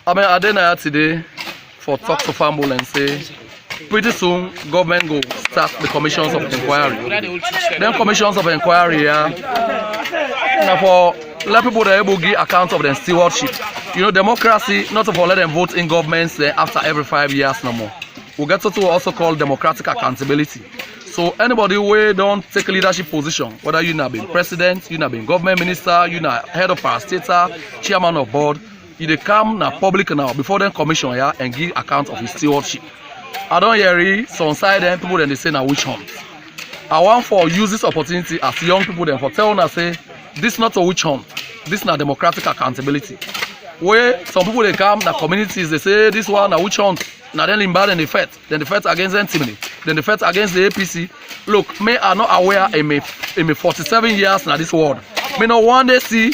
I mean, I didn't today for talk to Fambul and say, pretty soon government will start the commissions of inquiry. Then commissions of inquiry, now for let people that able to give account of their stewardship. You know, democracy, not to let them vote in governments after every 5 years no more. We get to also call democratic accountability. So anybody who don't take a leadership position, whether you not been president, you not been government minister, you not head of parastatal, chairman of board, you they come now public now before then commission and give account of his stewardship. I don't hear some side then people then they say now witch hunt. I want for use this opportunity as young people then for tell us say this not a witch hunt, this not democratic accountability. Where some people they come na communities they say this one na witch hunt, now then Limba then the fight against Antimony, then the fight against the APC. Look, me are not aware in me 47 years now this world. Me no one day see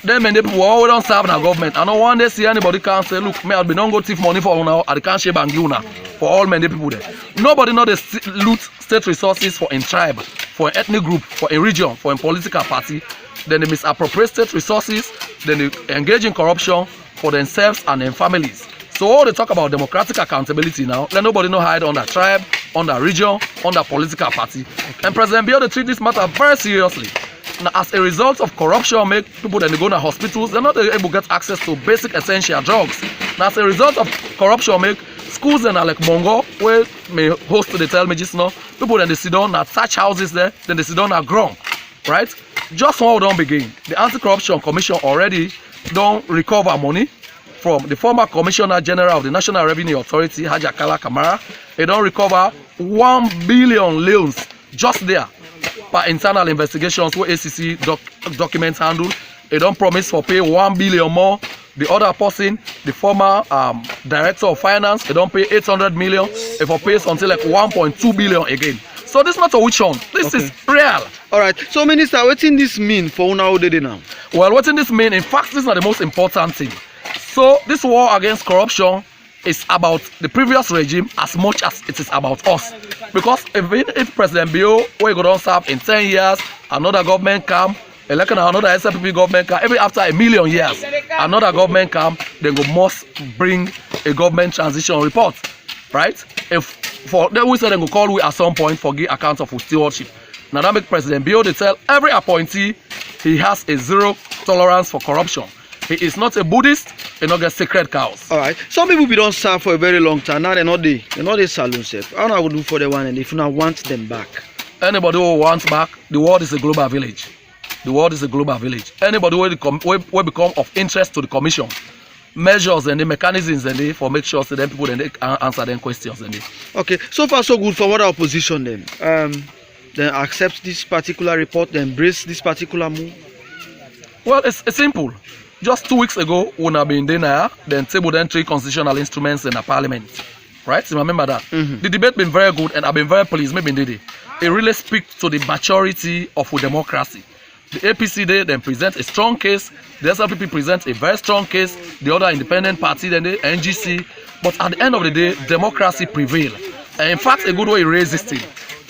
them and the people who don't serve na government. I no one day see anybody can say look, me I'll be don't go thief money for now, I can't share bangiuna for all many people there. Nobody know they loot state resources for a tribe, for an ethnic group, for a region, for a political party. Then they misappropriate state resources, then they engage in corruption for themselves and their families. So all they talk about democratic accountability now, let nobody know hide under tribe, under region, under political party. And President Biya they treat this matter very seriously. Now, as a result of corruption, make people that they go to hospitals, they're not able to get access to basic essential drugs. Now, as a result of corruption, make schools and like Mongo, where may host to the tell me just now, people then they sit down at such houses there, then they sit down at ground, right? Just one don't begin. The Anti-Corruption Commission already don't recover money from the former Commissioner General of the National Revenue Authority, Haji Akala Kamara. They don't recover 1 billion loans just there per internal investigations where ACC documents handle. They don't promise for pay 1 billion more. The other person, the former Director of Finance, they don't pay 800 million. If for pays until like 1.2 billion again. So this is not a witch hunt. This is real. All right. So, Minister, what does this mean for now? Well, what does this mean? In fact, this is not the most important thing. So this war against corruption is about the previous regime as much as it is about us. Because even if President Biya we go down serve in 10 years, another government come, election another SLPP government come, every after 1 million years, another government come, then go must bring a government transition report, right? If for then we say they go call we at some point for give account of stewardship. Now that make President Biya they tell every appointee he has a zero tolerance for corruption. He is not a Buddhist, he not get sacred cows. All right. Some people don't serve for a very long time. Now they're not the saloon safe. I don't know what to do for the one and if you now want them back. Anybody who wants back, the world is a global village. The world is a global village. Anybody will become of interest to the commission. Measures and the mechanisms and they for make sure so then people then they answer them questions and they. Okay, so far so good for what opposition then accept this particular report, then embrace this particular move. Well, it's simple. Just 2 weeks ago, when I've been there, then table then 3 constitutional instruments in the parliament. Right? So remember that. The debate been very good and I've been very pleased. Maybe did it. It really speaks to the maturity of a democracy. The APC then present a strong case. The SLPP presents a very strong case. The other independent party, then the NGC. But at the end of the day, democracy prevail. And in fact, a good way to raise this thing.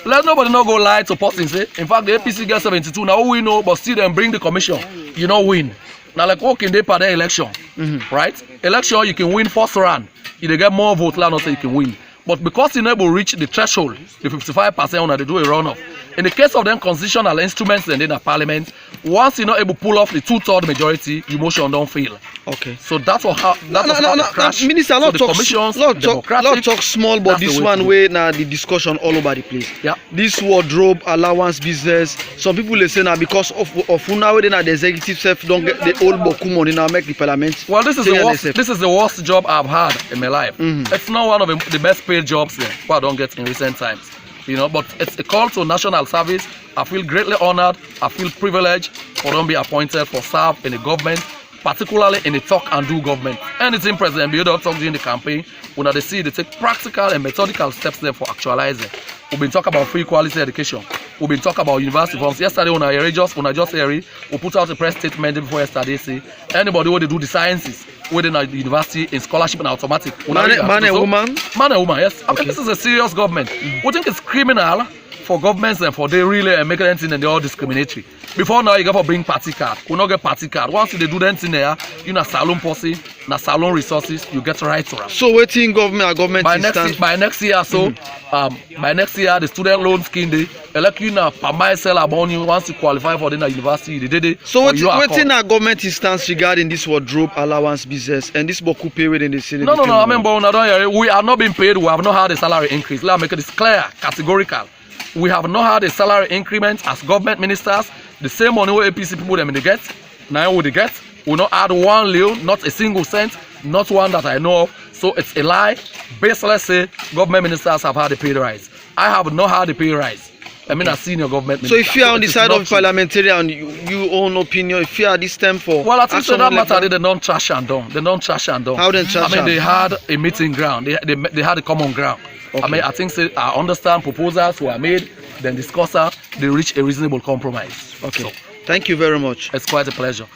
Let nobody not go lie to person say, in fact, the APC gets 72. Now we know, but still then bring the commission. You know, win. Now, like walking day per day election, right? Election, you can win first round. If they get more votes, not say you can win. But because you never reach the threshold, the 55% when they do a runoff. In the case of them constitutional instruments and in the parliament, once you're not able to pull off the 2/3 majority, your motion don't fail. Okay. So that's what how it crashed. Minister, so not talk small, but this one way now the discussion all over the place. Yeah. This wardrobe allowance business. Some people they say now because of now the executive self don't get the old boku money now make the parliament. Well, this is the worst job I've had in my life. It's not one of the best paid jobs there, but I don't get in recent times. You know, but it's a call to national service. I feel greatly honored. I feel privileged for them be appointed for serve in the government, particularly in the talk and do government. Anything President Biya talk during the campaign, when they see they take practical and methodical steps there for actualizing. We've been talking about free quality education. We've been talking about university funds. Yesterday when I just heard, we put out a press statement before yesterday say anybody who they do the sciences within the university in scholarship and automatic. Man and woman, yes. I mean, this is a serious government. We think it's criminal for governments and for they really make anything and they all discriminatory. Before now, you got to bring party card. We not get party card. Once they do anything there, you na salon policy, na salon resources, you get right to them. So waiting government by is next stand. by next year, so by next year, the student loan scheme they elect you na per mile sell about you once you qualify for the university. They did it. So or you are waiting called. a government stance regarding this wardrobe allowance business and this boku pay within the city. No. I mean, but we are not being paid. We have not had a salary increase. Let me make it clear, categorical. We have not had a salary increment as government ministers. The same money what APC people them they get, now what they get. We not add one lil, not a single cent, not one that I know of. So it's a lie. Baseless say government ministers have had a pay rise. I have not had a pay rise. I mean, a senior government minister. So if you are on the it is side not of true. parliamentarian, you own opinion. If you are this time for Well, I think so action that like matter they don't trash and done. They don't trash and done. How they trash I mean, and? they had a meeting ground. They had a common ground. Okay. I mean, I think say, I understand proposals were made, then discuss her, they reach a reasonable compromise. Okay. So Thank you very much. it's quite a pleasure.